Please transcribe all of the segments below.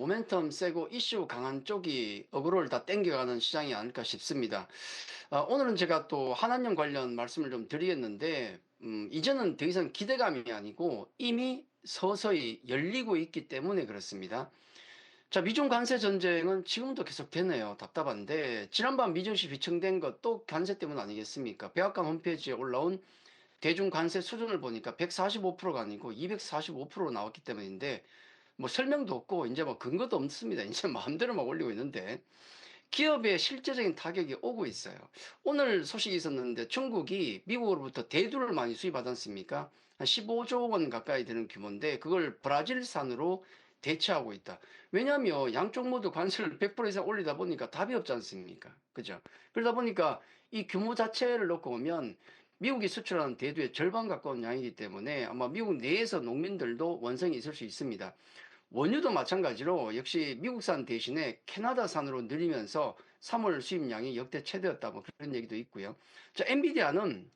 모멘텀 세고 이슈 강한 쪽이 어그로를 다 땡겨가는 시장이 아닐까 싶습니다. 오늘은 제가 또 한한령 관련 말씀을 좀 드리겠는데, 이제는 더 이상 기대감이 아니고 이미 서서히 열리고 있기 때문에 그렇습니다. 자, 미중 관세 전쟁은 지금도 계속 되네요. 답답한데, 지난밤 미증시 비청된 것도 관세 때문 아니겠습니까? 백악관 홈페이지에 올라온 대중 관세 수준을 보니까 145%가 아니고 245% 나왔기 때문인데, 뭐 설명도 없고 이제 뭐 근거도 없습니다. 이제 마음대로 막 올리고 있는데 기업의 실제적인 타격이 오고 있어요. 오늘 소식이 있었는데 중국이 미국으로부터 대두를 많이 수입하지 않습니까? 한 15조 원 가까이 되는 규모인데 그걸 브라질산으로 대체하고 있다. 왜냐하면 양쪽 모두 관세를 100% 이상 올리다 보니까 답이 없지 않습니까? 그죠? 그러다 보니까 이 규모 자체를 놓고 보면 미국이 수출하는 대두의 절반 가까운 양이기 때문에 아마 미국 내에서 농민들도 원성이 있을 수 있습니다. 원유도 마찬가지로 역시 미국산 대신에 캐나다산으로 늘리면서 3월 수입량이 역대 최대였다. 뭐 그런 얘기도 있고요. 자, 엔비디아는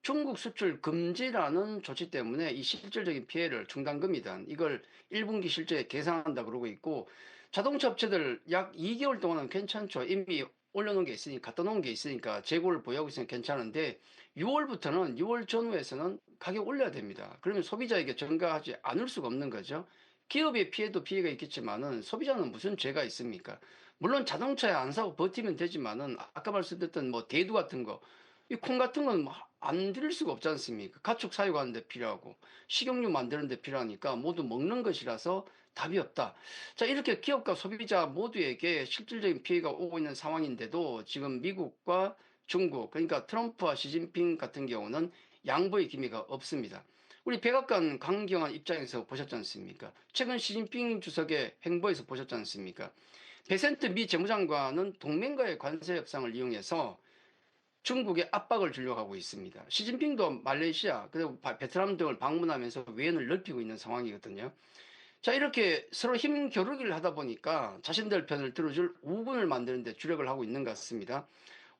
중국 수출 금지라는 조치 때문에 이 실질적인 피해를 중단금이든 이걸 1분기 실적에 계산한다 그러고 있고, 자동차 업체들 약 2개월 동안은 괜찮죠. 이미 올려놓은 게 있으니까, 갖다 놓은 게 있으니까 재고를 보유하고 있으면 괜찮은데 6월부터는 6월 전후에서는 가격 올려야 됩니다. 그러면 소비자에게 전가하지 않을 수가 없는 거죠. 기업의 피해도 피해가 있겠지만은 소비자는 무슨 죄가 있습니까? 물론 자동차에 안 사고 버티면 되지만은 아까 말씀드렸던 뭐 대두 같은 거, 이 콩 같은 건 안 드릴 수가 없지 않습니까? 가축 사육하는 데 필요하고 식용유 만드는 데 필요하니까 모두 먹는 것이라서 답이 없다. 자, 이렇게 기업과 소비자 모두에게 실질적인 피해가 오고 있는 상황인데도 지금 미국과 중국, 그러니까 트럼프와 시진핑 같은 경우는 양보의 기미가 없습니다. 우리 백악관 강경한 입장에서 보셨지 않습니까? 최근 시진핑 주석의 행보에서 보셨지 않습니까? 베센트 미 재무장관은 동맹과의 관세 협상을 이용해서 중국에 압박을 주려고 하고 있습니다. 시진핑도 말레이시아 그리고 베트남 등을 방문하면서 외연을 넓히고 있는 상황이거든요. 자, 이렇게 서로 힘 겨루기를 하다 보니까 자신들 편을 들어줄 우군을 만드는 데 주력을 하고 있는 것 같습니다.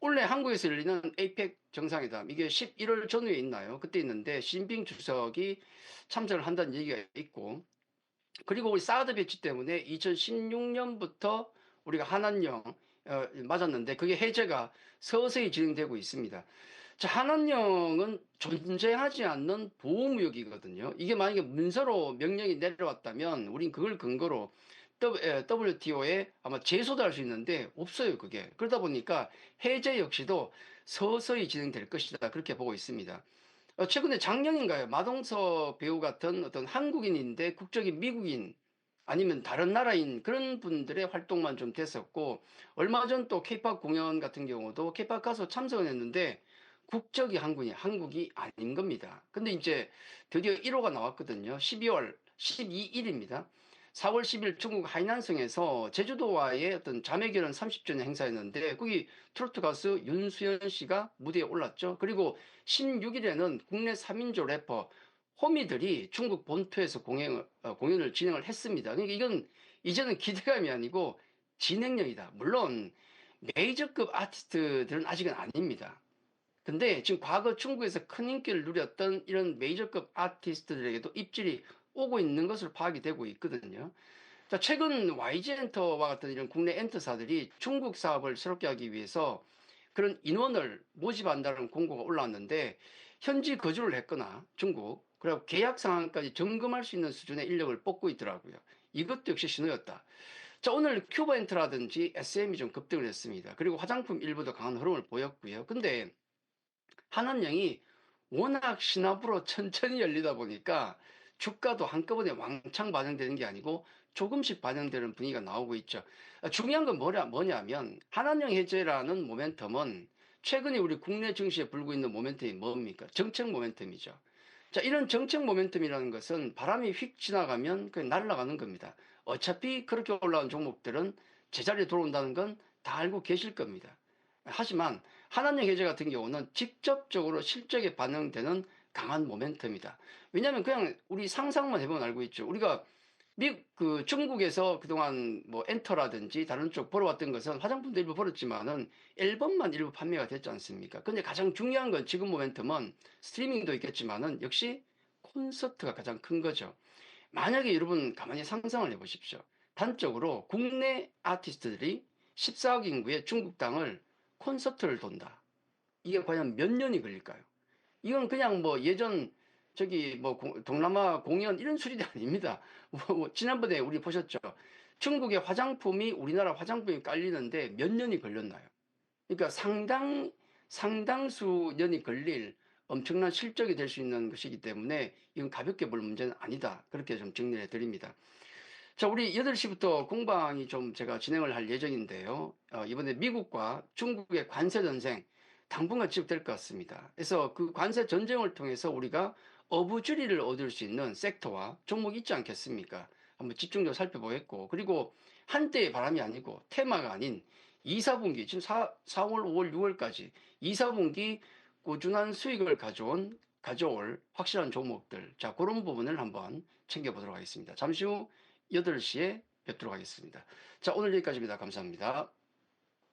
원래 한국에서 열리는 에이펙 정상회담, 이게 11월 전후에 있나요? 그때 있는데 시진핑 주석이 참석을 한다는 얘기가 있고, 그리고 우리 사드 배치 때문에 2016년부터 우리가 한한령 맞았는데 그게 해제가 서서히 진행되고 있습니다. 자, 한한령은 존재하지 않는 보호무역이거든요. 이게 만약에 문서로 명령이 내려왔다면 우린 그걸 근거로 WTO에 아마 제소도 할 수 있는데 없어요, 그게. 그러다 보니까 해제 역시도 서서히 진행될 것이다. 그렇게 보고 있습니다. 최근에 작년인가요? 마동석 배우 같은 어떤 한국인인데 국적이 미국인 아니면 다른 나라인 그런 분들의 활동만 좀 됐었고, 얼마 전 또 케이팝 공연 같은 경우도 케이팝 가수 참석을 했는데 국적이 한국이 아닌 겁니다. 근데 이제 드디어 1호가 나왔거든요. 12월 12일입니다. 4월 10일 중국 하이난성에서 제주도와의 어떤 자매결혼 30주년 행사였는데 거기 트로트 가수 윤수연 씨가 무대에 올랐죠. 그리고 16일에는 국내 3인조 래퍼 호미들이 중국 본토에서 공연을 진행을 했습니다. 그러니까 이건 이제는 기대감이 아니고 진행력이다. 물론 메이저급 아티스트들은 아직은 아닙니다. 근데 지금 과거 중국에서 큰 인기를 누렸던 이런 메이저급 아티스트들에게도 입질이 오고 있는 것으로 파악이 되고 있거든요. 자, 최근 YG 엔터와 같은 이런 국내 엔터사들이 중국 사업을 새롭게 하기 위해서 그런 인원을 모집한다는 공고가 올라왔는데 현지 거주를 했거나 중국, 그리고 계약 상황까지 점검할 수 있는 수준의 인력을 뽑고 있더라고요. 이것도 역시 신호였다. 자, 오늘 큐버 엔터라든지 SM이 좀 급등을 했습니다. 그리고 화장품 일부도 강한 흐름을 보였고요. 근데 한한령이 워낙 신압으로 천천히 열리다 보니까 주가도 한꺼번에 왕창 반영되는 게 아니고 조금씩 반영되는 분위기가 나오고 있죠. 중요한 건 뭐냐면 한한령 해제라는 모멘텀은 최근에 우리 국내 증시에 불고 있는 모멘텀이 뭡니까? 정책 모멘텀이죠. 자, 이런 정책 모멘텀이라는 것은 바람이 휙 지나가면 그냥 날아가는 겁니다. 어차피 그렇게 올라온 종목들은 제자리에 들어온다는 건 다 알고 계실 겁니다. 하지만 한한령 해제 같은 경우는 직접적으로 실적에 반영되는 강한 모멘텀이다. 왜냐하면 그냥 우리 상상만 해보면 알고 있죠. 우리가 중국에서 그동안 뭐 엔터라든지 다른 쪽 벌어왔던 것은 화장품도 일부 벌었지만은 앨범만 일부 판매가 됐지 않습니까? 근데 가장 중요한 건 지금 모멘텀은 스트리밍도 있겠지만은 역시 콘서트가 가장 큰 거죠. 만약에 여러분 가만히 상상을 해보십시오. 단적으로 국내 아티스트들이 14억 인구의 중국 땅을 콘서트를 돈다. 이게 과연 몇 년이 걸릴까요? 이건 그냥 뭐 예전 저기 뭐 동남아 공연 이런 수준이 아닙니다. 지난번에 우리 보셨죠? 중국의 화장품이 우리나라 화장품이 깔리는데 몇 년이 걸렸나요? 그러니까 상당수 년이 걸릴 엄청난 실적이 될 수 있는 것이기 때문에 이건 가볍게 볼 문제는 아니다. 그렇게 좀 정리해 드립니다. 자, 우리 8시부터 공방이 좀 제가 진행을 할 예정인데요. 이번에 미국과 중국의 관세 전쟁 당분간 지속될 것 같습니다. 그래서 그 관세 전쟁을 통해서 우리가 어부지리를 얻을 수 있는 섹터와 종목이 있지 않겠습니까? 한번 집중적으로 살펴보겠고, 그리고 한때의 바람이 아니고 테마가 아닌 2, 4분기, 지금 4월, 5월, 6월까지 2, 4분기 꾸준한 수익을 가져올 확실한 종목들. 자, 그런 부분을 한번 챙겨보도록 하겠습니다. 잠시 후 8시에 뵙도록 하겠습니다. 자, 오늘 여기까지입니다. 감사합니다.